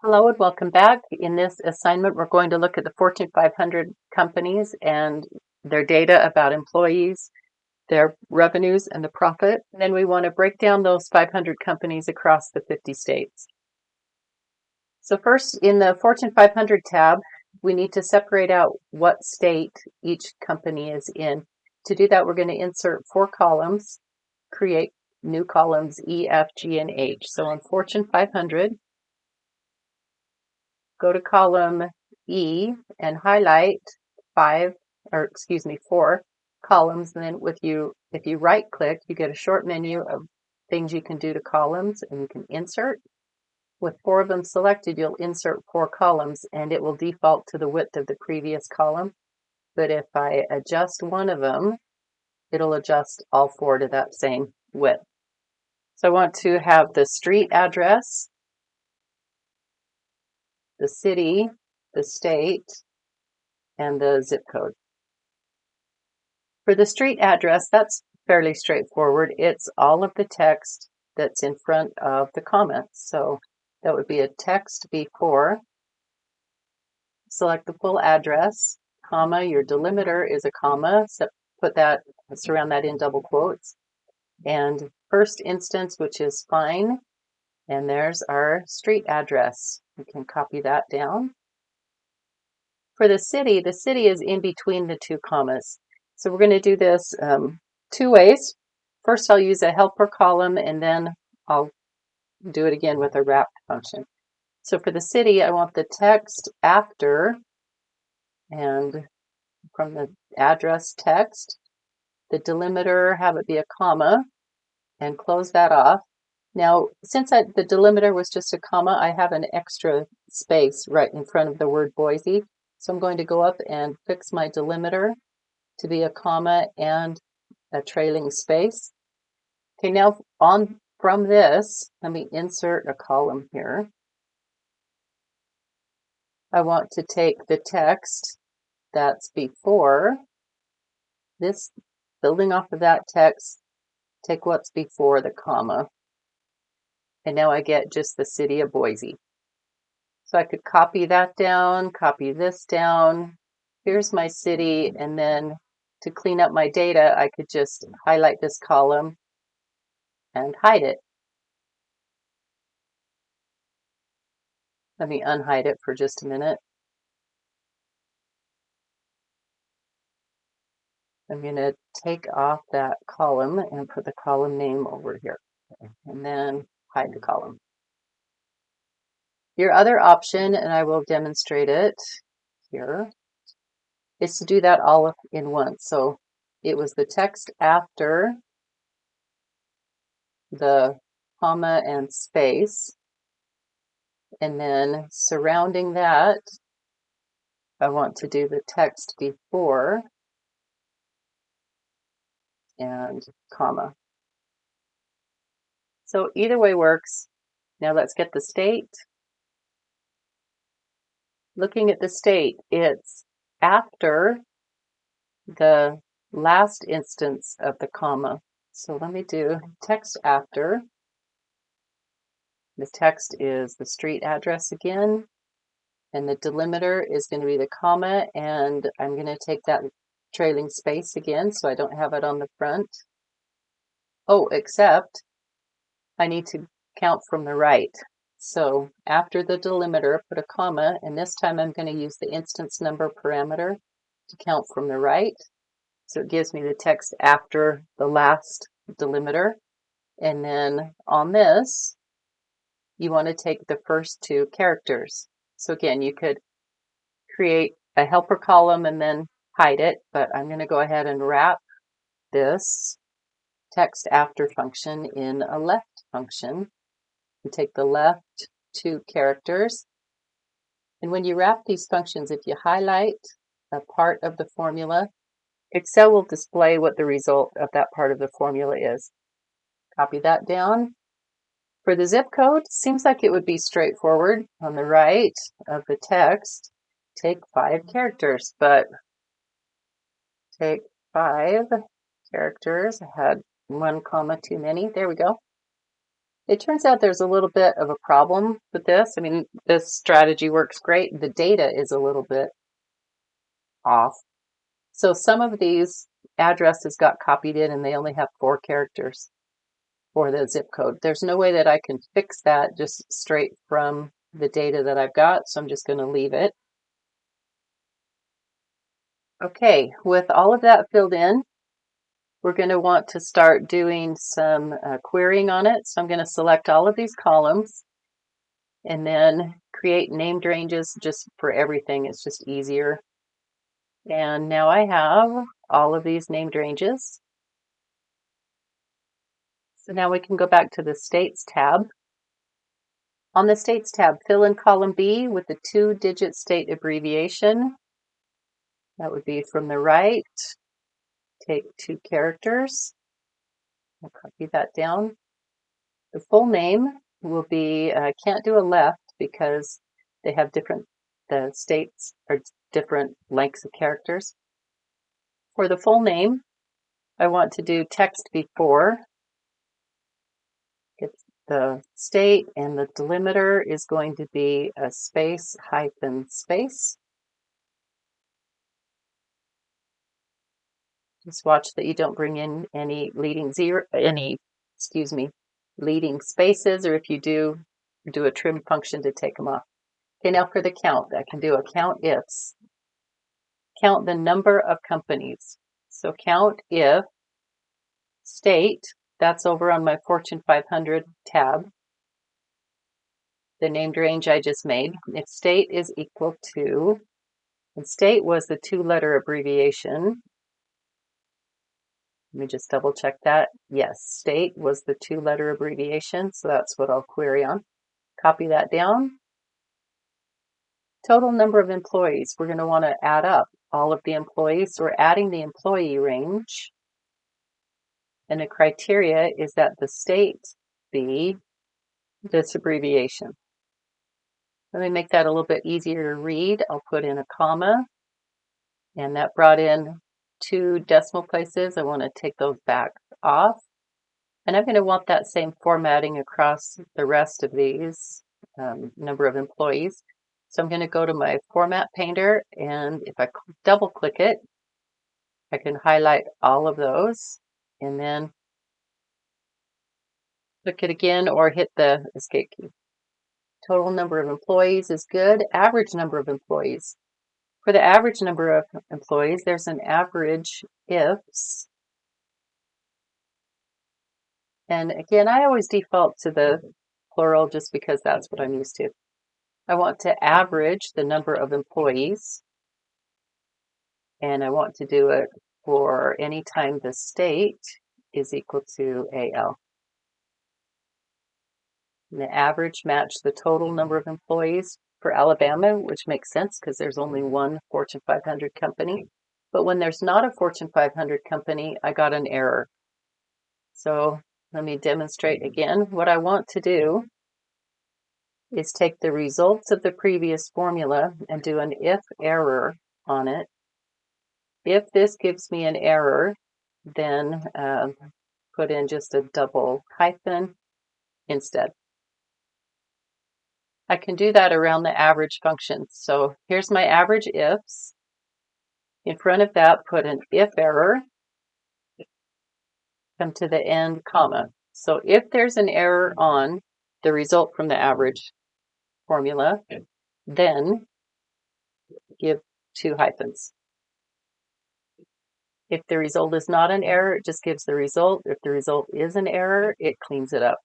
Hello and welcome back. In this assignment, we're going to look at the Fortune 500 companies and their data about employees, their revenues, and the profit. And then we want to break down those 500 companies across the 50 states. So first, in the Fortune 500 tab, we need to separate out what state each company is in. To do that, we're going to insert 4 columns, create new columns E, F, G, and H. So on Fortune 500, go to column E and highlight 4 columns. And then if you right click, you get a short menu of things you can do to columns, and you can insert. With 4 of them selected, you'll insert 4 columns and it will default to the width of the previous column. But if I adjust one of them, it'll adjust all 4 to that same width. So I want to have the street address, the city, the state, and the zip code. For the street address, that's fairly straightforward. It's all of the text that's in front of the comments. So that would be a text before. Select the full address, comma, your delimiter is a comma, so surround that in double quotes. And first instance, which is fine. And there's our street address. We can copy that down. For the city is in between the 2 commas. So we're going to do this 2 ways. First, I'll use a helper column, and then I'll do it again with a wrap function. So for the city, I want the text after, and from the address text, the delimiter, have it be a comma, and close that off. Now, since the delimiter was just a comma, I have an extra space right in front of the word Boise. So I'm going to go up and fix my delimiter to be a comma and a trailing space. Okay, now from this, let me insert a column here. I want to take the text that's before this, building off of that text, take what's before the comma. And now I get just the city of Boise. So I could copy that down, copy this down. Here's my city, and then to clean up my data, I could just highlight this column and hide it. Let me unhide it for just a minute. I'm going to take off that column and put the column name over here, and then hide the column. Your other option, and I will demonstrate it here, is to do that all in once. So it was the text after the comma and space, and then surrounding that, I want to do the text before and comma. So either way works. Now let's get the state. Looking at the state, it's after the last instance of the comma. So let me do text after. The text is the street address again, and the delimiter is going to be the comma, and I'm going to take that trailing space again so I don't have it on the front. Oh, except I need to count from the right. So after the delimiter, put a comma, and this time I'm going to use the instance number parameter to count from the right. So it gives me the text after the last delimiter. And then on this, you want to take the first 2 characters. So again, you could create a helper column and then hide it, but I'm going to go ahead and wrap this text after function in a left function. You take the left 2 characters, and when you wrap these functions, if you highlight a part of the formula, Excel will display what the result of that part of the formula is. Copy that down. For the zip code, seems like it would be straightforward. On the right of the text, take 5 characters, but take 5 characters. I had 1 comma too many. There we go. It turns out there's a little bit of a problem with this. I mean, this strategy works great. The data is a little bit off. So some of these addresses got copied in and they only have 4 characters for the zip code. There's no way that I can fix that just straight from the data that I've got, so I'm just going to leave it. Okay, with all of that filled in, we're going to want to start doing some querying on it. So I'm going to select all of these columns and then create named ranges just for everything. It's just easier. And now I have all of these named ranges. So now we can go back to the States tab. On the States tab, fill in column B with the 2-digit state abbreviation. That would be from the right. Take 2 characters. I'll copy that down. The full name will be, can't do a left because they have the states are different lengths of characters. For the full name, I want to do text before. It's the state, and the delimiter is going to be a space hyphen space. Just watch that you don't bring in any leading spaces, or if you do a trim function to take them off. Okay, now for the count, I can do a count ifs. Count the number of companies. So count if state, that's over on my Fortune 500 tab, the named range I just made. If state is equal to, and state was the 2-letter abbreviation. Let me just double check that. Yes, state was the 2-letter abbreviation, so that's what I'll query on. Copy that down. Total number of employees. We're going to want to add up all of the employees. So we're adding the employee range. And the criteria is that the state be this abbreviation. Let me make that a little bit easier to read. I'll put in a comma, and that brought in 2 decimal places. I want to take those back off. And I'm going to want that same formatting across the rest of these number of employees. So I'm going to go to my Format Painter, and if I double click it, I can highlight all of those and then click it again or hit the escape key. Total number of employees is good. Average number of employees. For the average number of employees, there's an average ifs. And again, I always default to the plural just because that's what I'm used to. I want to average the number of employees, and I want to do it for any time the state is equal to AL. And the average matched the total number of employees for Alabama, which makes sense because there's only one Fortune 500 company. But when there's not a Fortune 500 company, I got an error. So let me demonstrate again. What I want to do is take the results of the previous formula and do an if error on it. If this gives me an error, then put in just a double hyphen instead. I can do that around the average function. So here's my average ifs. In front of that, put an if error, come to the end, comma. So if there's an error on the result from the average formula, then give 2 hyphens. If the result is not an error, it just gives the result. If the result is an error, it cleans it up.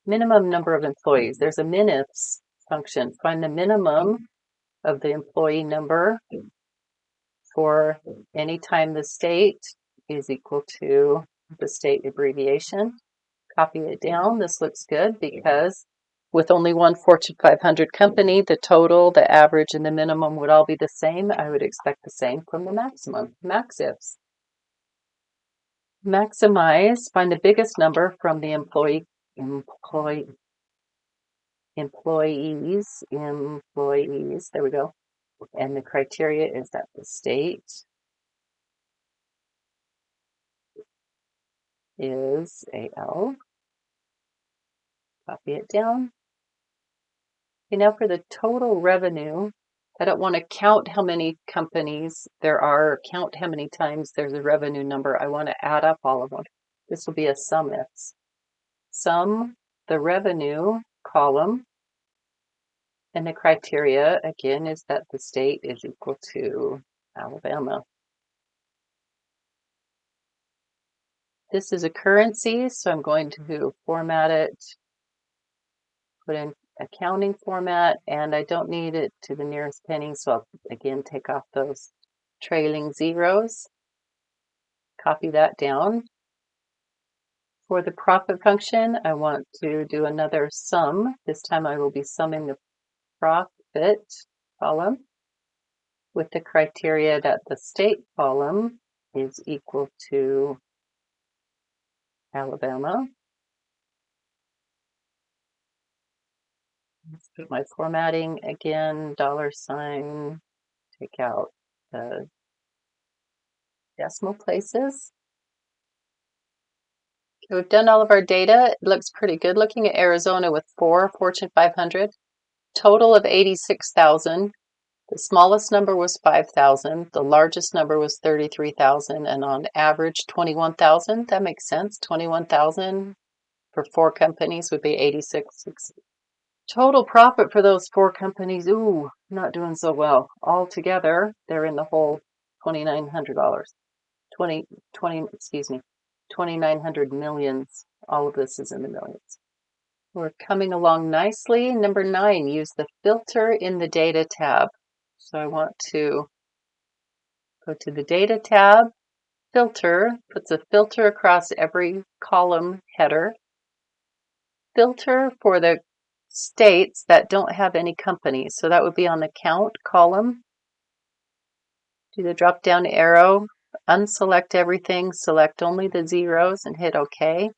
Minimum number of employees. There's a minifs function. Find the minimum of the employee number for any time the state is equal to the state abbreviation. Copy it down. This looks good because with only one Fortune 500 company, the total, the average, and the minimum would all be the same. I would expect the same from the maximum. Max ifs. Maximize, find the biggest number from the employees, there we go. And the criteria is that the state is AL. Copy it down. Okay, now for the total revenue, I don't want to count how many companies there are, or count how many times there's a revenue number. I want to add up all of them. This will be a sum ifs. Sum the revenue column, and the criteria, again, is that the state is equal to Alabama. This is a currency, so I'm going to format it, put in accounting format, and I don't need it to the nearest penny, so I'll again take off those trailing zeros, copy that down. For the profit function, I want to do another sum. This time I will be summing the profit column with the criteria that the state column is equal to Alabama. Let's put my formatting again, $, take out the decimal places. Okay, we've done all of our data. It looks pretty good. Looking at Arizona with 4 Fortune 500, total of 86,000. The smallest number was 5,000. The largest number was 33,000, and on average 21,000. That makes sense. 21,000 for 4 companies would be 86. Total profit for those 4 companies, ooh, not doing so well. Altogether, they're in the hole $2,900. 2,900 millions. All of this is in the millions. We're coming along nicely. Number 9, use the filter in the data tab. So I want to go to the data tab, filter, puts a filter across every column header. Filter for the states that don't have any companies. So that would be on the count column. Do the drop down arrow, unselect everything, select only the zeros and hit OK.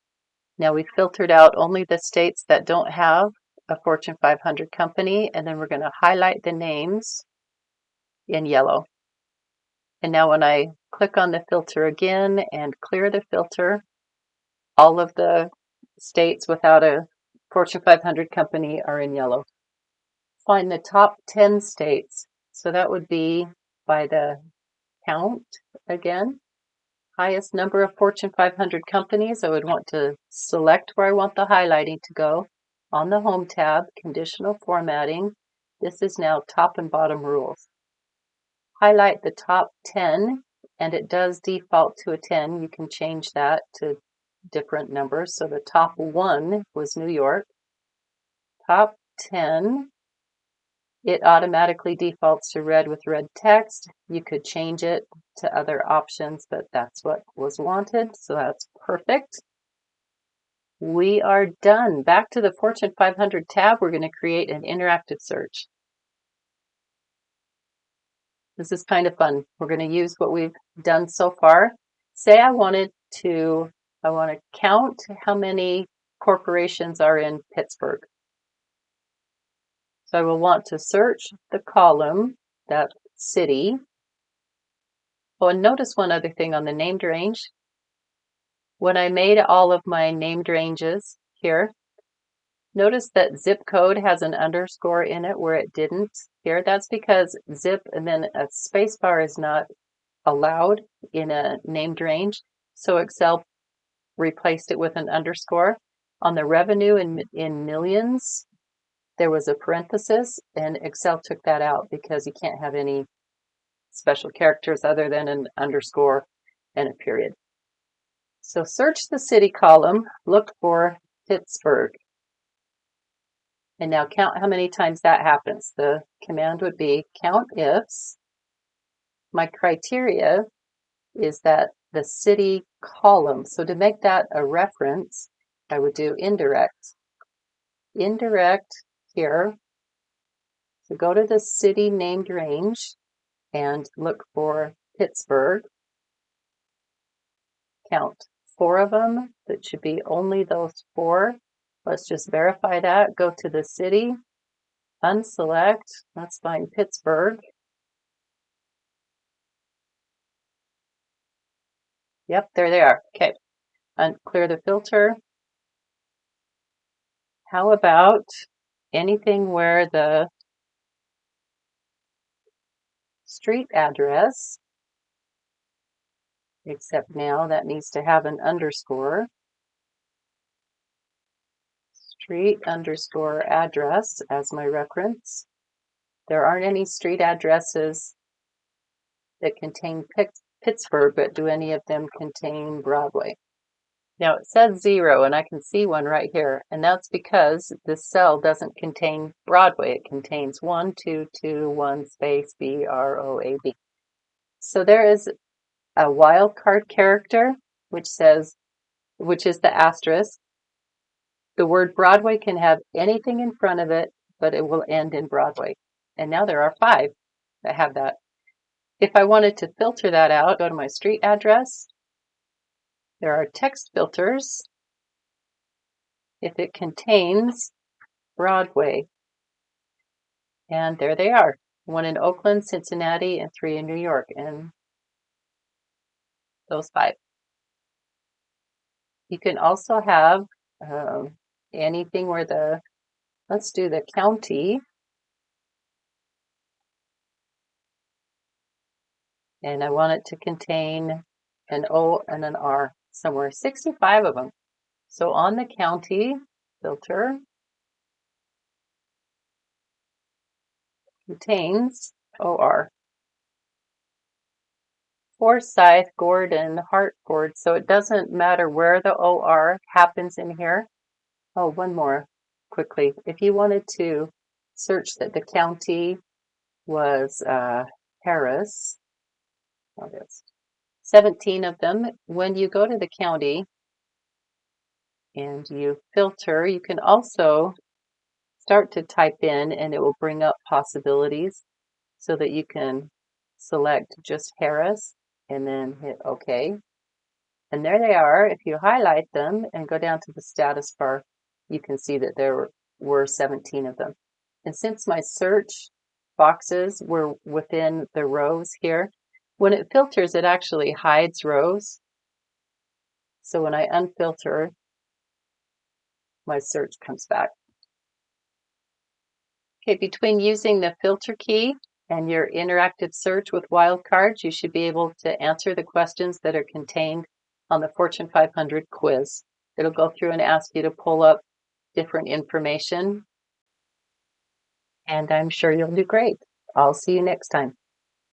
Now we filtered out only the states that don't have a Fortune 500 company, and then we're going to highlight the names in yellow. And now when I click on the filter again and clear the filter, all of the states without a Fortune 500 company are in yellow. Find the top 10 states. So that would be by the count again. Highest number of Fortune 500 companies. I would want to select where I want the highlighting to go. On the Home tab, Conditional Formatting. This is now Top and Bottom Rules. Highlight the top 10, and it does default to a 10. You can change that to different numbers. So the top 1 was New York. Top 10, it automatically defaults to red with red text. You could change it to other options, but that's what was wanted, so that's perfect. We are done. Back to the Fortune 500 tab, we're going to create an interactive search. This is kind of fun. We're going to use what we've done so far. Say I want to count how many corporations are in Pittsburgh. So I will want to search the column, that city. Oh, and notice one other thing on the named range. When I made all of my named ranges here, notice that zip code has an underscore in it where it didn't here. That's because zip and then a space bar is not allowed in a named range. So Excel replaced it with an underscore. On the revenue in millions, there was a parenthesis, and Excel took that out because you can't have any special characters other than an underscore and a period. So search the city column, look for Pittsburgh. And now count how many times that happens. The command would be count ifs. My criteria is that the city column. So to make that a reference, I would do indirect. Indirect here. So go to the city named range and look for Pittsburgh. Count 4 of them. That should be only those 4. Let's just verify that. Go to the city, unselect. Let's find Pittsburgh. Yep, there they are. Okay. clear the filter. How about anything where the street address, except now that needs to have an underscore, street underscore address as my reference. There aren't any street addresses that contain Pittsburgh, but do any of them contain Broadway? Now it says 0, and I can see one right here, and that's because this cell doesn't contain Broadway. It contains 1221 space BROAB. So there is a wildcard character, which is the asterisk. The word Broadway can have anything in front of it, but it will end in Broadway. And now there are 5 that have that. If I wanted to filter that out, go to my street address. There are text filters if it contains Broadway. And there they are. 1 in Oakland, Cincinnati, and 3 in New York. And those 5. You can also have anything where let's do the county. And I want it to contain an O and an R somewhere, 65 of them. So on the county filter, contains OR. Forsyth, Gordon, Hartford. So it doesn't matter where the OR happens in here. Oh, one more quickly. If you wanted to search that the county was Harris, 17 of them. When you go to the county and you filter, you can also start to type in and it will bring up possibilities so that you can select just Harris and then hit OK. And there they are. If you highlight them and go down to the status bar, you can see that there were 17 of them. And since my search boxes were within the rows here, when it filters, it actually hides rows. So when I unfilter, my search comes back. Okay, between using the filter key and your interactive search with wildcards, you should be able to answer the questions that are contained on the Fortune 500 quiz. It'll go through and ask you to pull up different information, and I'm sure you'll do great. I'll see you next time.